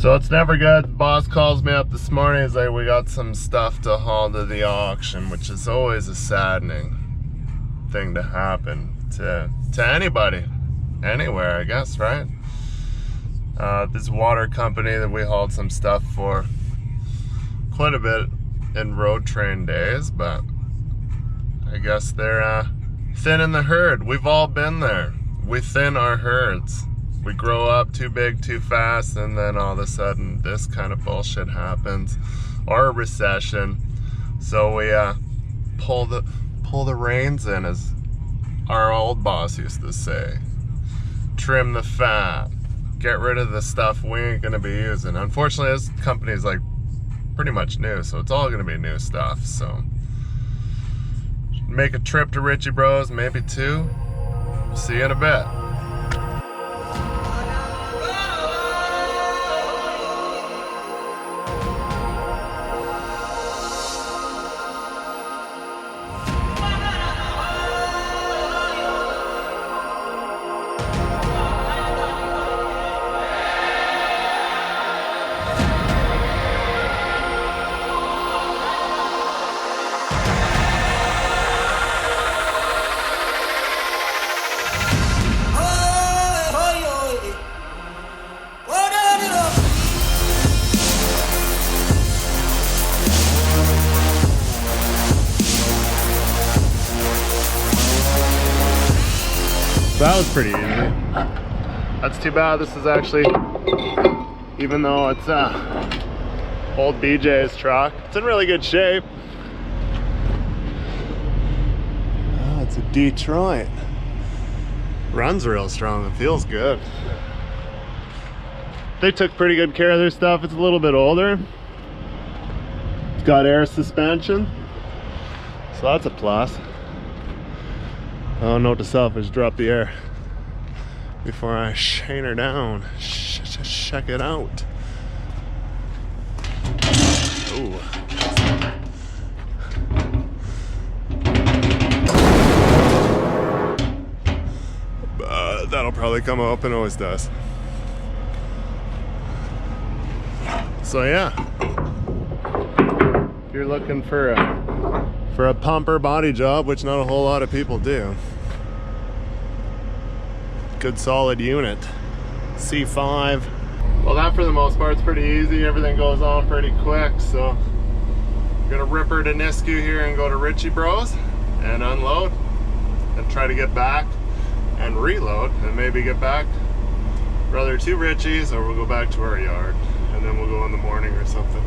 So it's never good. The boss calls me up this morning. He's like, we got some stuff to haul to the auction, which is always a saddening thing to happen to anybody, anywhere, I guess, right? This water company that we hauled some stuff for quite a bit in road train days, but I guess they're thinning the herd. We've all been there. We thin our herds. We grow up too big too fast, and then all of a sudden this kind of bullshit happens, or a recession. So we pull the reins in, as our old boss used to say. Trim the fat. Get rid of the stuff we ain't gonna be using. Unfortunately, this company is like pretty much new, so it's all gonna be new stuff. So make a trip to Ritchie Bros, maybe two. See you in a bit. That was pretty easy. That's too bad. This is actually, even though it's old BJ's truck, it's in really good shape. Oh, it's a Detroit. Runs real strong. It feels good. They took pretty good care of their stuff. It's a little bit older. It's got air suspension, so that's a plus. Oh, note to self is drop the air before I shane her down. Check it out. Ooh. That'll probably come up, and always does. So yeah, if you're looking for a pumper body job, which not a whole lot of people do, good solid unit, C5. Well, that for the most part is pretty easy. Everything goes on pretty quick. So I'm gonna rip her to Nisku here and go to Ritchie Bros and unload and try to get back and reload, and maybe get back rather to Ritchie's, or we'll go back to our yard and then we'll go in the morning or something.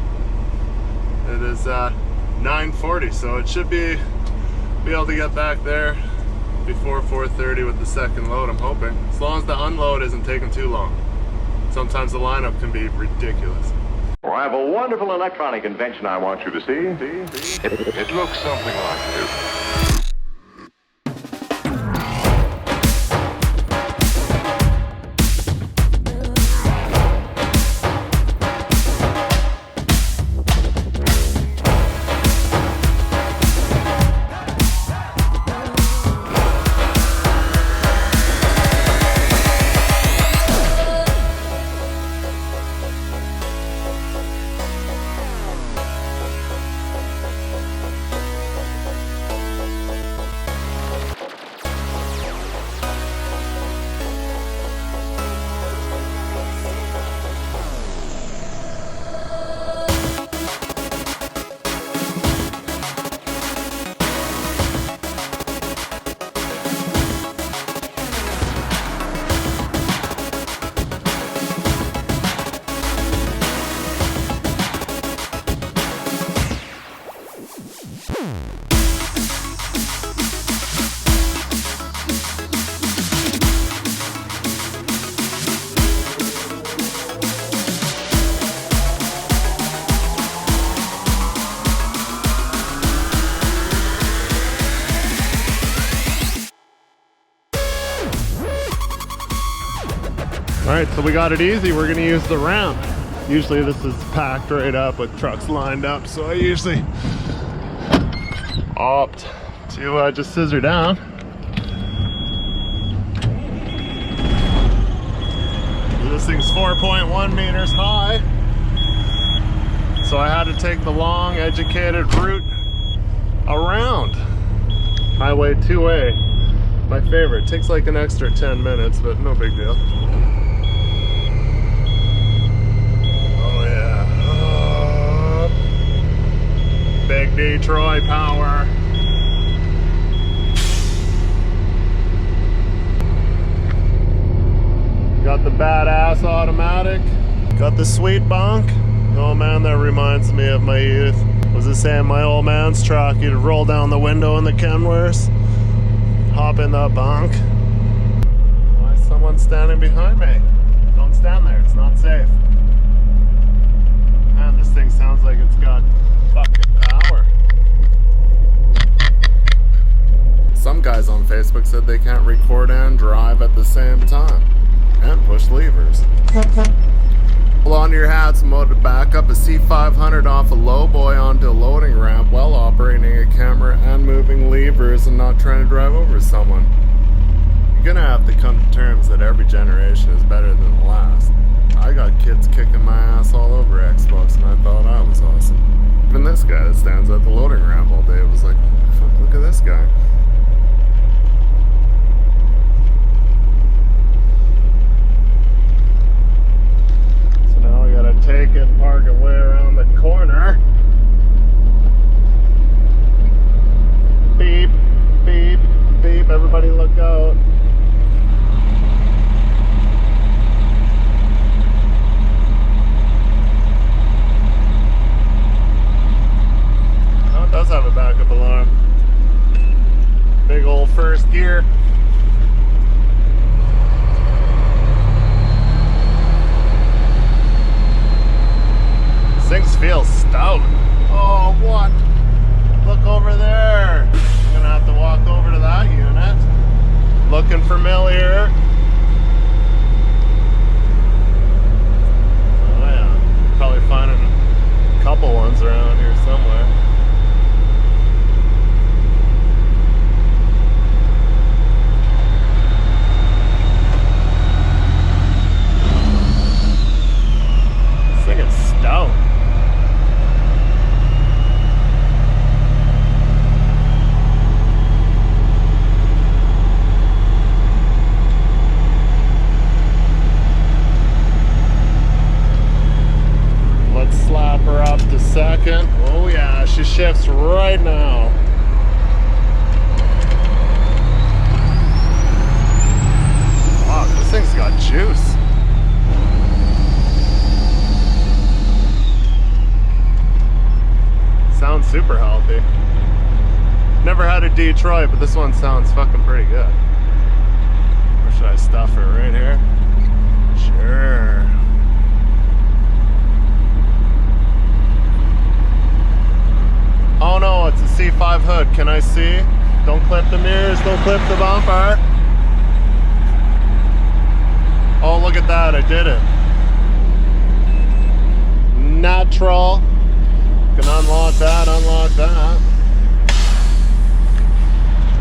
It is 9:40, so it should be able to get back there before 4:30 with the second load, I'm hoping. As long as the unload isn't taking too long. Sometimes the lineup can be ridiculous. Well, I have a wonderful electronic invention I want you to see. It looks something like this. Alright, so we got it easy. We're gonna use the ramp. Usually this is packed right up with trucks lined up, so I usually opt to just scissor down. This thing's 4.1 meters high. So I had to take the long, educated route around Highway 2A. My favorite. Takes like an extra 10 minutes, but no big deal. Oh yeah. Big Detroit power. Got the badass automatic. Got the sweet bunk. Oh man, that reminds me of my youth. Was it saying my old man's truck? You'd roll down the window in the Kenworths, hop in that bunk. Why is someone standing behind me? Don't stand there, it's not safe. Man, this thing sounds like it's got fucking power. Some guys on Facebook said they can't record and drive at the same time. And push levers. Hold on to your hats. I'm about to back up a C500 off a low boy onto a loading ramp while operating a camera and moving levers and not trying to drive over someone. You're gonna have to come to terms that every generation is better than the last. I got kids kicking my ass all over Xbox and I thought I was awesome. Even this guy that stands at the loading ramp all day was like, fuck, look at this guy. Take it, park it way around the corner. Beep, beep, beep, everybody look out. Oh, it does have a backup alarm. Big old first gear. Things feel stout. Oh, what? Look over there. I'm gonna have to walk over to that unit. Looking familiar. Oh yeah, probably finding a couple ones around here somewhere. This thing is stout. Slap her up to second. Oh yeah, she shifts right now. Wow, this thing's got juice. Sounds super healthy. Never had a Detroit, but this one sounds fucking pretty good. Or should I stuff her right here? Sure. Oh no, it's a C5 hood. Can I see? Don't clip the mirrors, don't clip the bumper. Oh, look at that, I did it. Natural. Can unlock that, unlock that.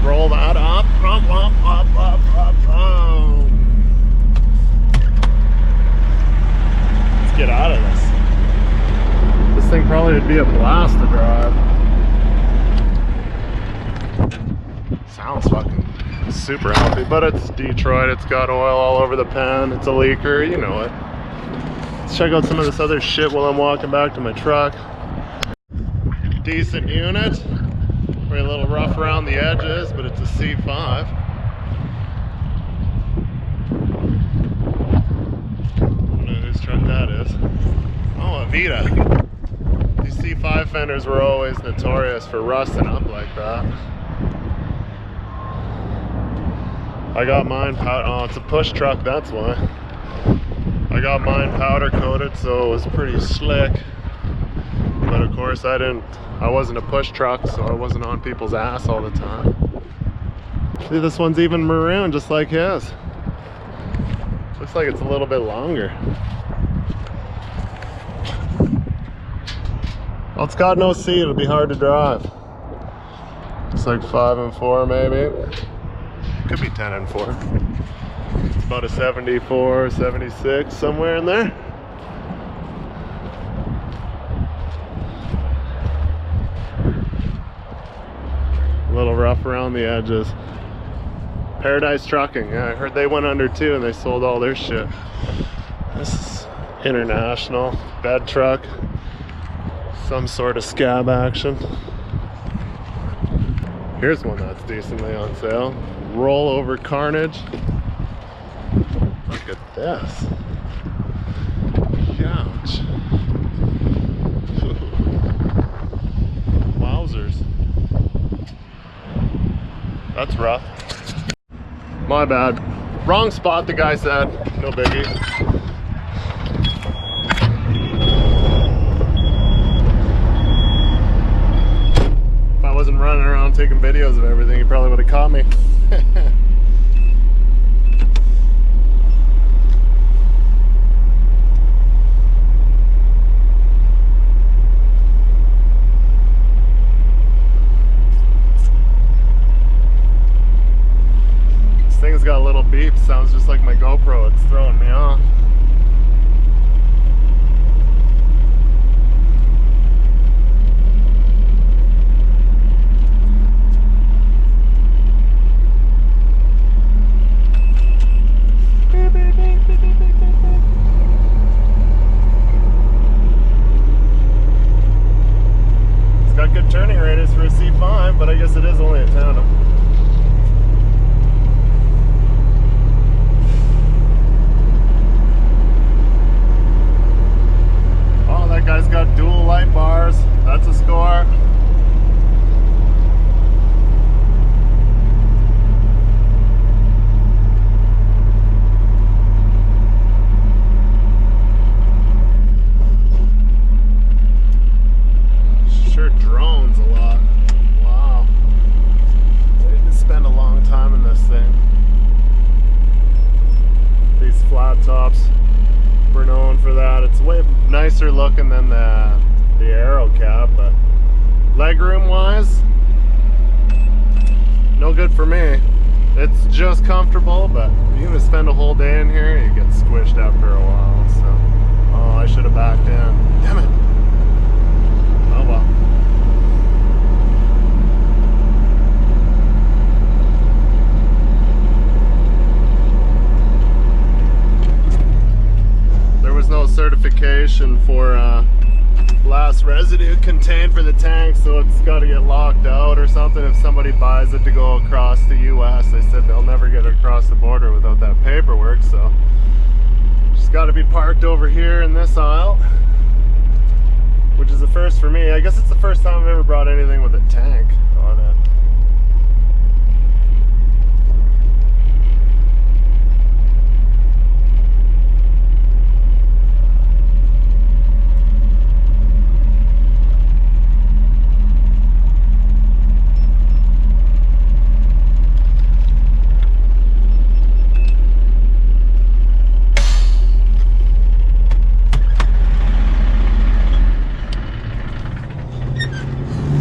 Roll that up, up, up, up, up, up, boom. Let's get out of this. This thing probably would be a blast to drive. Sounds fucking super healthy, but it's Detroit, it's got oil all over the pen, it's a leaker, you know it. Let's check out some of this other shit while I'm walking back to my truck. Decent unit, probably a little rough around the edges, but it's a C5. I don't know whose truck that is. Oh, a Vita. These C5 fenders were always notorious for rusting up like that. I got mine oh, it's a push truck, that's why. I got mine powder coated, so it was pretty slick. But of course I wasn't a push truck, so I wasn't on people's ass all the time. See, this one's even maroon, just like his. Looks like it's a little bit longer. Well, it's got no seat, it'll be hard to drive. It's like 5 and 4 maybe. Could be 10 and 4. It's about a 74, 76, somewhere in there. A little rough around the edges. Paradise Trucking, yeah, I heard they went under too and they sold all their shit. This is international, bed truck, some sort of scab action. Here's one that's decently on sale. Rollover Carnage. Look at this. Ouch. Wowzers. That's rough. My bad. Wrong spot, the guy said. No biggie. If I wasn't running around taking videos of everything, he probably would have caught me. Thing's got a little beep, sounds just like my GoPro, it's throwing me off. It's got good turning radius for a C5, but I guess it is only a tandem. Guy's got dual light bars. That's a score. Sure drones a lot. Wow. They just spend a long time in this thing. These flat tops. We're known for that. It's way nicer looking than the aero cab, but legroom wise, no good for me. It's just comfortable, but you can spend a whole day in here, you get squished after a while. So, oh, I should have backed in. Damn it. Oh well. No certification for blast residue contained for the tank, so it's got to get locked out or something if somebody buys it to go across the US. They said they'll never get it across the border without that paperwork, so just got to be parked over here in this aisle, which is the first for me. I guess it's the first time I've ever brought anything with a tank on it.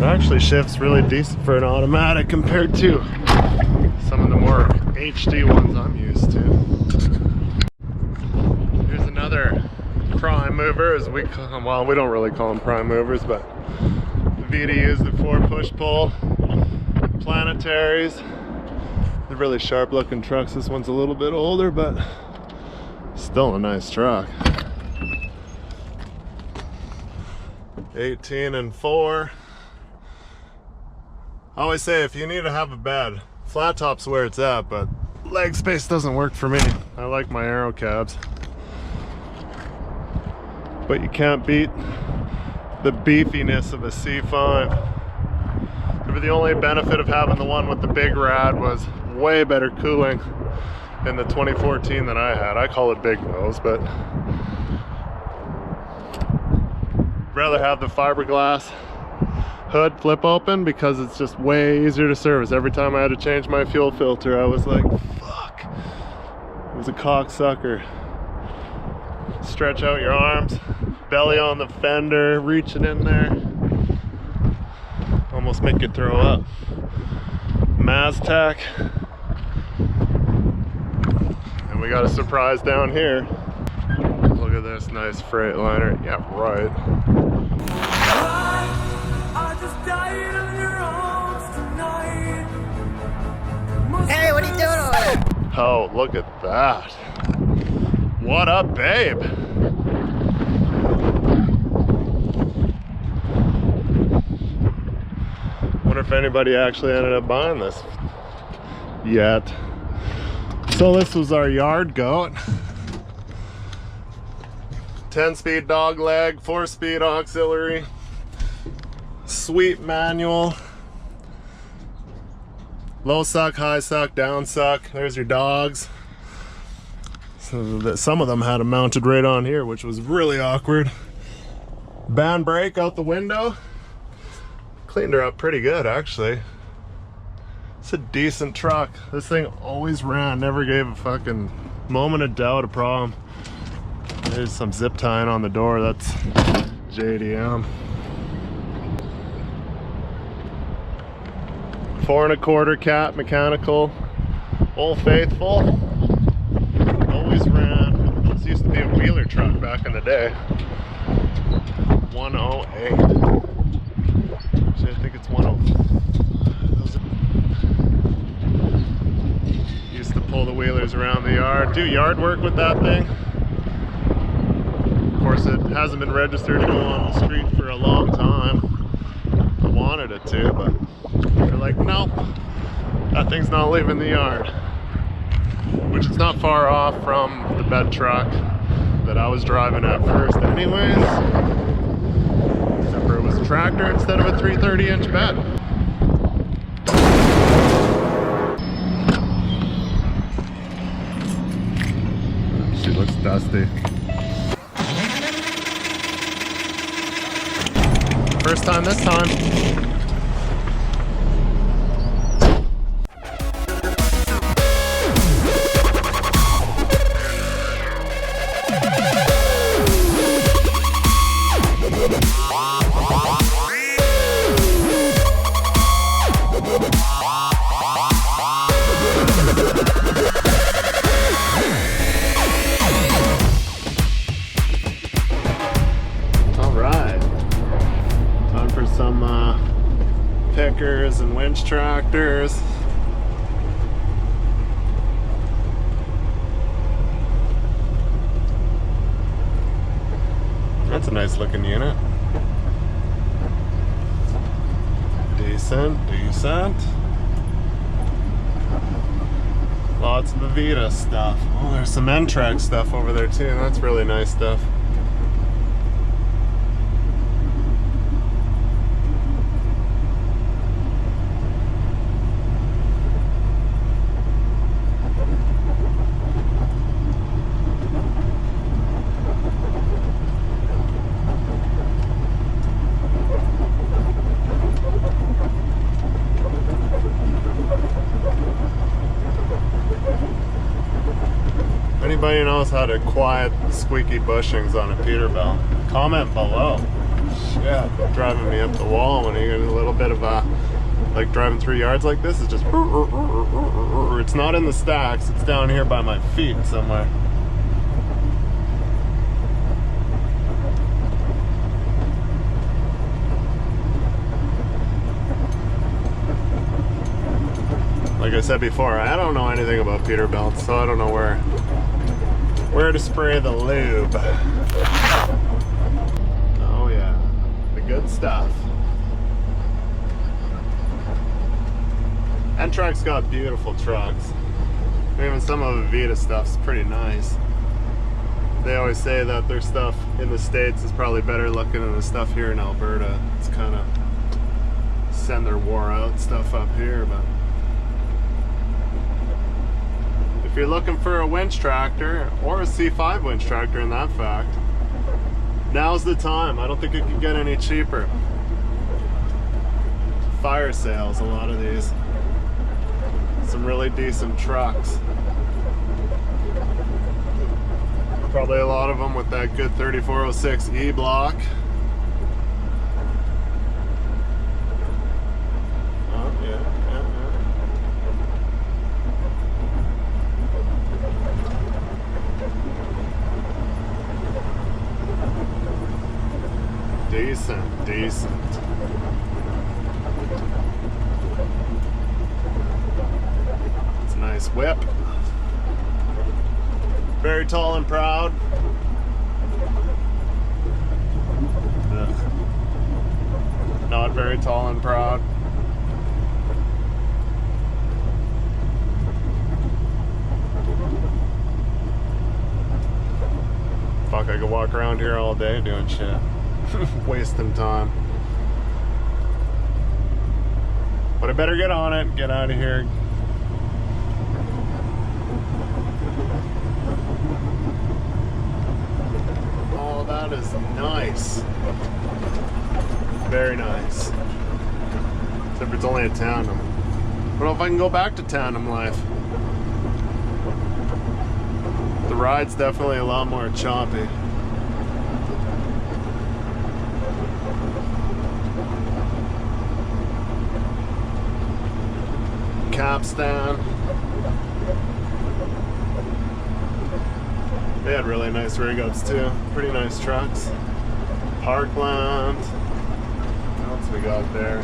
Actually shifts really decent for an automatic compared to some of the more HD ones I'm used to. Here's another prime mover, as we call them. Well, we don't really call them prime movers, but Vita used it for push-pull planetaries. They're really sharp looking trucks. This one's a little bit older, but still a nice truck. 18 and 4. I always say if you need to have a bed, flat top's where it's at, but leg space doesn't work for me. I like my aero cabs. But you can't beat the beefiness of a C5. Maybe the only benefit of having the one with the big rad was way better cooling in the 2014 than I had. I call it big nose, but rather have the fiberglass hood flip open because it's just way easier to service. Every time I had to change my fuel filter, I was like, fuck. It was a cocksucker. Stretch out your arms, belly on the fender, reaching in there. Almost make you throw up. Maztec. And we got a surprise down here. Look at this nice Freightliner. Yeah, right. I just died in your arms tonight. Hey, what are you doing over there? Oh, look at that. What up, babe? Wonder if anybody actually ended up buying this yet. So this was our yard goat. 10-speed dog leg, 4-speed auxiliary, sweet manual, low suck, high suck, down suck. There's your dogs. So some of them had them mounted right on here, which was really awkward. Band brake out the window. Cleaned her up pretty good, actually. It's a decent truck. This thing always ran, never gave a fucking moment of doubt a problem. There's some zip tying on the door. That's JDM. 4 1/4 cat mechanical. Old Faithful. Always ran. This used to be a wheeler truck back in the day. 108. Actually, I think it's 105. Used to pull the wheelers around the yard. Do yard work with that thing. Of course, it hasn't been registered to go on the street for a long time. I wanted it to, but they're like, nope, that thing's not leaving the yard. Which is not far off from the bed truck that I was driving at first anyways. Except for it was a tractor instead of a 330-inch bed. She looks dusty. First time this time. Pickers and winch tractors. That's a nice looking unit. Decent. Lots of Avita stuff. Oh, there's some N-Track stuff over there too. That's really nice stuff. Anybody knows how to quiet the squeaky bushings on a Peterbilt? Comment below. Shit, driving me up the wall when you get a little bit of a, like driving through yards like this is just, it's not in the stacks, it's down here by my feet somewhere. Like I said before, I don't know anything about Peterbilts, so I don't know where to spray the lube. Oh yeah, the good stuff. N-Track's got beautiful trucks. Even some of Avita stuff's pretty nice. They always say that their stuff in the States is probably better looking than the stuff here in Alberta. It's kind of send their wore out stuff up here, but if you're looking for a winch tractor, or a C5 winch tractor in that fact, now's the time. I don't think it can get any cheaper. Fire sales, a lot of these. Some really decent trucks. Probably a lot of them with that good 3406 E-block. Oh, yeah. Decent, decent. It's a nice whip. Very tall and proud. Ugh. Not very tall and proud. Fuck, I could walk around here all day doing shit. Wasting time. But I better get on it, get out of here. Oh, that is nice. Very nice. Except for it's only a tandem. I don't know if I can go back to tandem life. The ride's definitely a lot more choppy. Capstan. They had really nice rig ups too. Pretty nice trucks. Parkland. What else we got there?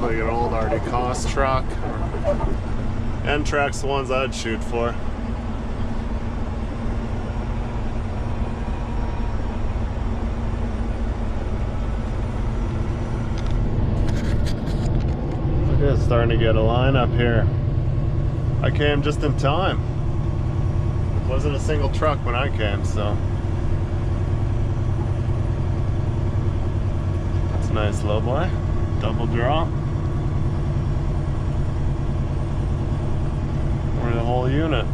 Like an old Artie Cost truck. N-Track's the ones I'd shoot for. It's starting to get a line up here. I came just in time. Wasn't a single truck when I came, so that's a nice low boy. Double draw. Or the whole unit.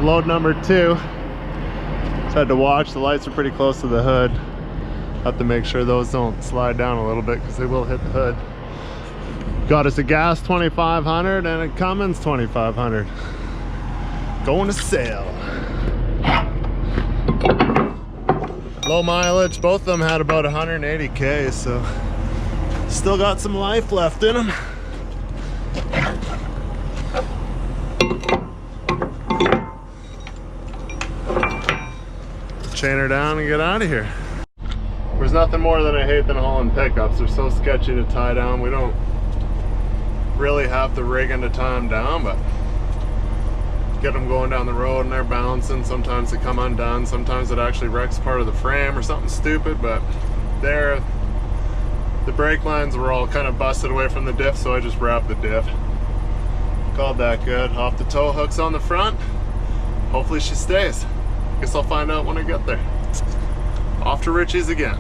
Load number 2. Just had to watch, the lights are pretty close to the hood. Have to make sure those don't slide down a little bit because they will hit the hood. Got us a gas 2500 and a Cummins 2500. Going to sale. Low mileage, both of them had about 180k, so still got some life left in them. Chain her down and get out of here. There's nothing more that I hate than hauling pickups. They're so sketchy to tie down. We don't really have the rigging to tie them down, but get them going down the road and they're bouncing. Sometimes they come undone. Sometimes it actually wrecks part of the frame or something stupid, but the brake lines were all kind of busted away from the diff, so I just wrapped the diff. Called that good. Off the tow hooks on the front. Hopefully she stays. Guess I'll find out when I get there. Off to Ritchies again.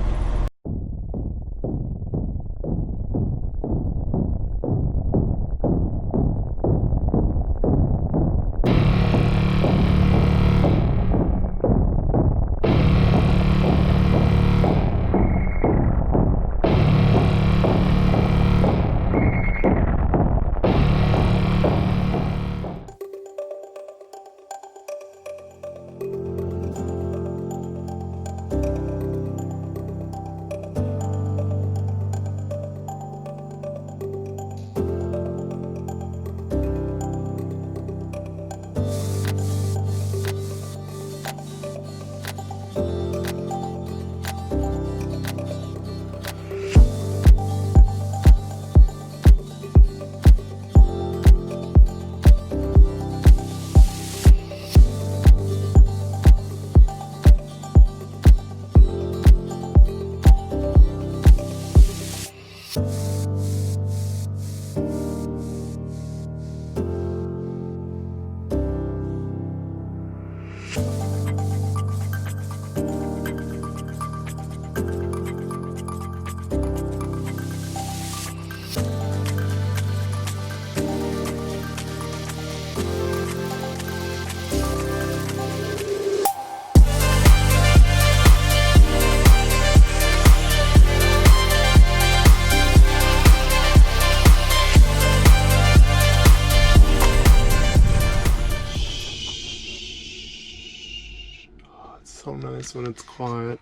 nice when it's quiet.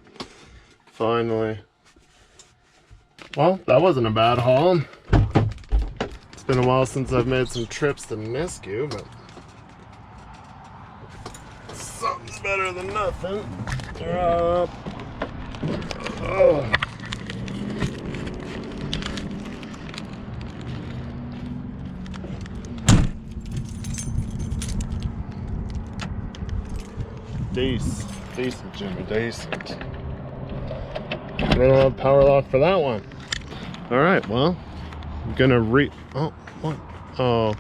Finally. Well, that wasn't a bad haul. It's been a while since I've made some trips to Nisku, but something's better than nothing. Oh. Decent, Jimmy, decent. I don't have power lock for that one. All right, well, I'm gonna oh, what? Oh,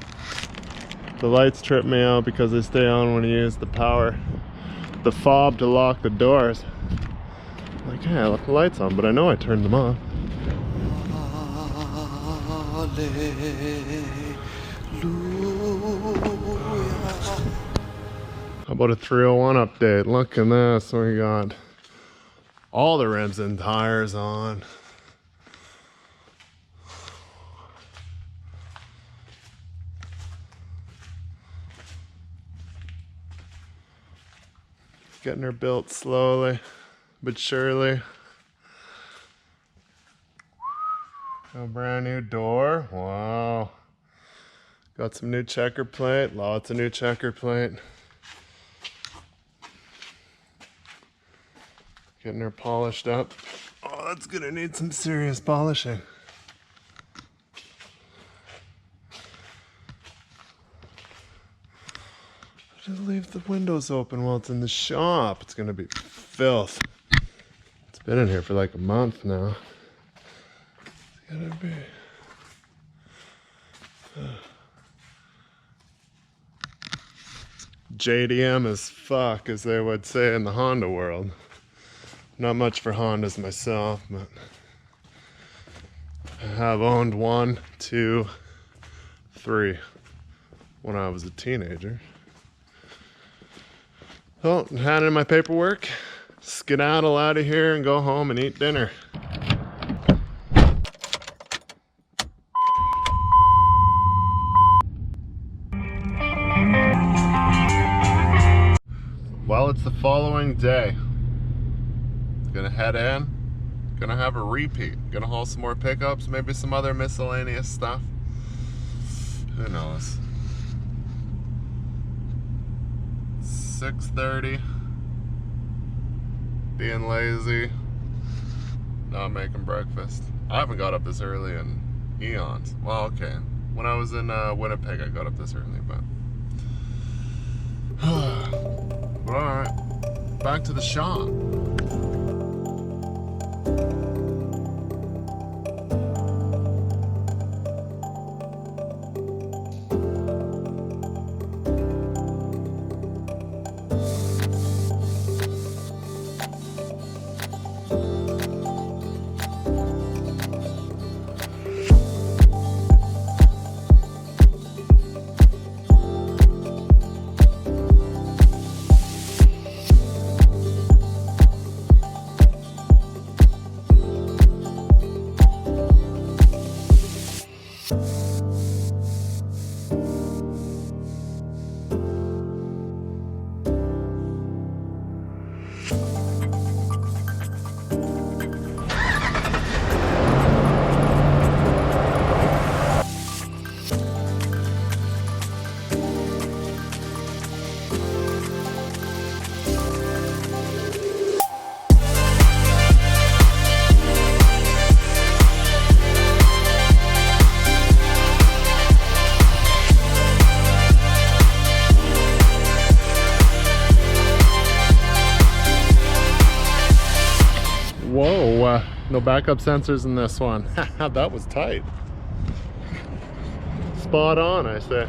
the lights trip me out because they stay on when you use the fob to lock the doors. Like, yeah, I left the lights on, but I know I turned them off. How about a 301 update? Look at this, we got all the rims and tires on. Getting her built slowly but surely. A brand new door, wow. Got some new checker plate, lots of new checker plate. Getting her polished up. Oh, that's gonna need some serious polishing. Just leave the windows open while it's in the shop. It's gonna be filth. It's been in here for like a month now. It's gonna be. JDM as fuck, as they would say in the Honda world. Not much for Hondas myself, but I have owned 1, 2, 3 when I was a teenager. So, hand in my paperwork, skedaddle out of here and go home and eat dinner. Well, it's the following day. Gonna head in, gonna have a repeat, gonna haul some more pickups, maybe some other miscellaneous stuff. Who knows? 6:30, being lazy, not making breakfast. I haven't got up this early in eons. Well, okay, when I was in Winnipeg I got up this early, but alright, back to the shop. Whoa, no backup sensors in this one. That was tight. Spot on, I say.